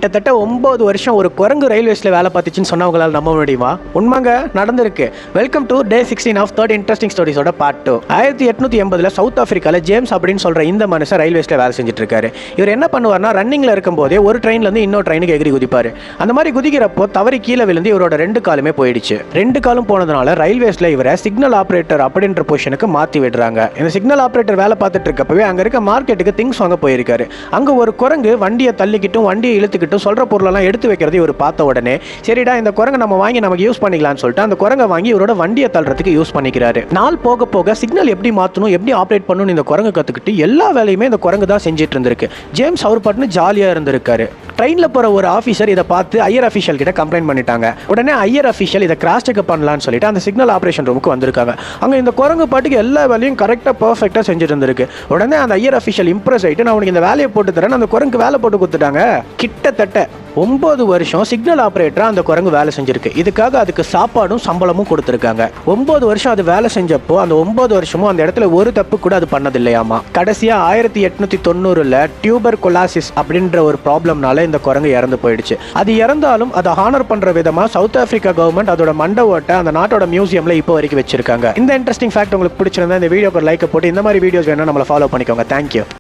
கிட்டத்தட்ட 9 வருஷம் ஒரு குரங்கு ரயில்வேஸ்ல வேலை பார்த்துச்சுன்னு சொன்னவங்களால் நம்ப முடியுமா? உண்மைங்க, நடந்திருக்கு. Welcome to day 16 of 30 interesting ஸ்டோரிஸோட பார்ட் 2. 1880 சவுத் ஆப்பிரிக்கால ஜேம்ஸ் அப்படின்னு சொல்ற இந்த மனுஷன் ரயில்வேஸ்ல வேலை செஞ்சுட்டு இருக்காரு. இவர் என்ன பண்ணுவார்னா, ரன்னிங்ல இருக்கும் போதே ஒரு ட்ரெயின்ல இருந்து இன்னொரு ட்ரெயினுக்கு எகிரி குதிப்பாரு. அந்த மாதிரி குதிக்கிறப்போ தவறி கீழே விழுந்து இவரோட 2 காலுமே போயிடுச்சு. 2 காலும் போனதுனால ரயில்வேஸ்ல இவரை சிக்னல் ஆபரேட்டர் அப்படின்ற பொசிஷனுக்கு மாத்தி விடுறாங்க. இந்த சிக்னல் ஆபரேட்டர் வேலை பார்த்துட்டு இருக்கப்பவே அங்க இருக்க மார்க்கெட்டுக்கு திங்ஸ் வாங்க போயிருக்காரு. அங்க ஒரு குரங்கு வண்டியை தள்ளிக்கிட்டும் வண்டியை இழுத்துக்கிட்டும் சொல்ற பொருளெல்லாம் எடுத்து வைக்கிறது இவர் பார்த்த உடனே, சரிடா இந்த குரங்கை நம்ம வாங்கி நமக்கு யூஸ் பண்ணிக்கலாம்னு சொல்லிட்டு அந்த குரங்கை வாங்கி இவரோட வண்டியை தள்ளுறதுக்கு யூஸ் பண்ணிக்கிறாரு. நாள் போக போக சிக்னல் எப்படி மாற்றணும், எப்படி ஆப்ரேட் பண்ணணும் இந்த குரங்கு கற்றுக்கிட்டு எல்லா வேலையுமே இந்த குரங்கு தான் செஞ்சுட்டு இருந்திருக்கு. ஜேம்ஸ் அவர் பாட்டுன்னு ஜாலியாக இருந்திருக்காரு. ட்ரெயினில் போகிற ஒரு ஆஃபீஸர் இதை பார்த்து ஐயர் அஃபீஷியல் கிட்ட கம்ப்ளைண்ட் பண்ணிட்டாங்க. உடனே ஐயர் அஃபீஷியல் இதை கிராஸ் செக் பண்ணலான்னு சொல்லிட்டு அந்த சிக்னல் ஆப்ரேஷன் ரூமுக்கு வந்திருக்காங்க. அங்கே இந்த குரங்கு பாட்டுக்கு எல்லா வேலையும் கரெக்டாக பர்ஃபெக்டாக செஞ்சுட்டு இருந்திருக்கு. உடனே அந்த ஐயர் அஃபீஷியல் இம்ப்ரெஸ் ஆகிட்டு, நான் உனக்கு இந்த வேலையை போட்டு தரேன், அந்த குரங்கு வேலை போட்டு கொடுத்துட்டாங்க. கிட்டத்தட்ட 9 வருஷம் சிக்னல் ஆப்ரேட்டரா அந்த குரங்கு வேலை செஞ்சிருக்கு. இதுக்காக அதுக்கு சாப்பாடும் சம்பளமும் கொடுத்துருக்காங்க. 9 வருஷம் அது வேலை செஞ்சப்போ அந்த 9 வருஷமும் அந்த இடத்துல ஒரு தப்பு கூட அது பண்ணதில்லையாமா. கடைசியா 1890 டியூபர் கொலாசிஸ் அப்படின்ற ஒரு ப்ராப்ளம்னால இந்த குரங்கு இறந்து போயிடுச்சு. அது இறந்தாலும் அதை ஹானர் பண்ற விதமா சவுத் ஆப்பிரிக்கா கவர்மெண்ட் அதோட மண்டபத்தை அந்த நாட்டோட மியூசியம்ல இப்போ வரைக்கும் வச்சிருக்காங்க. இந்த இன்ட்ரெஸ்டிங் ஃபேக்ட் உங்களுக்கு பிடிச்சிருந்தா இந்த வீடியோக்கு லைக் போட்டு இந்த மாதிரி வீடியோஸ் வேணும் நம்மளை ஃபாலோ பண்ணிக்கோங்க. தேங்க்யூ.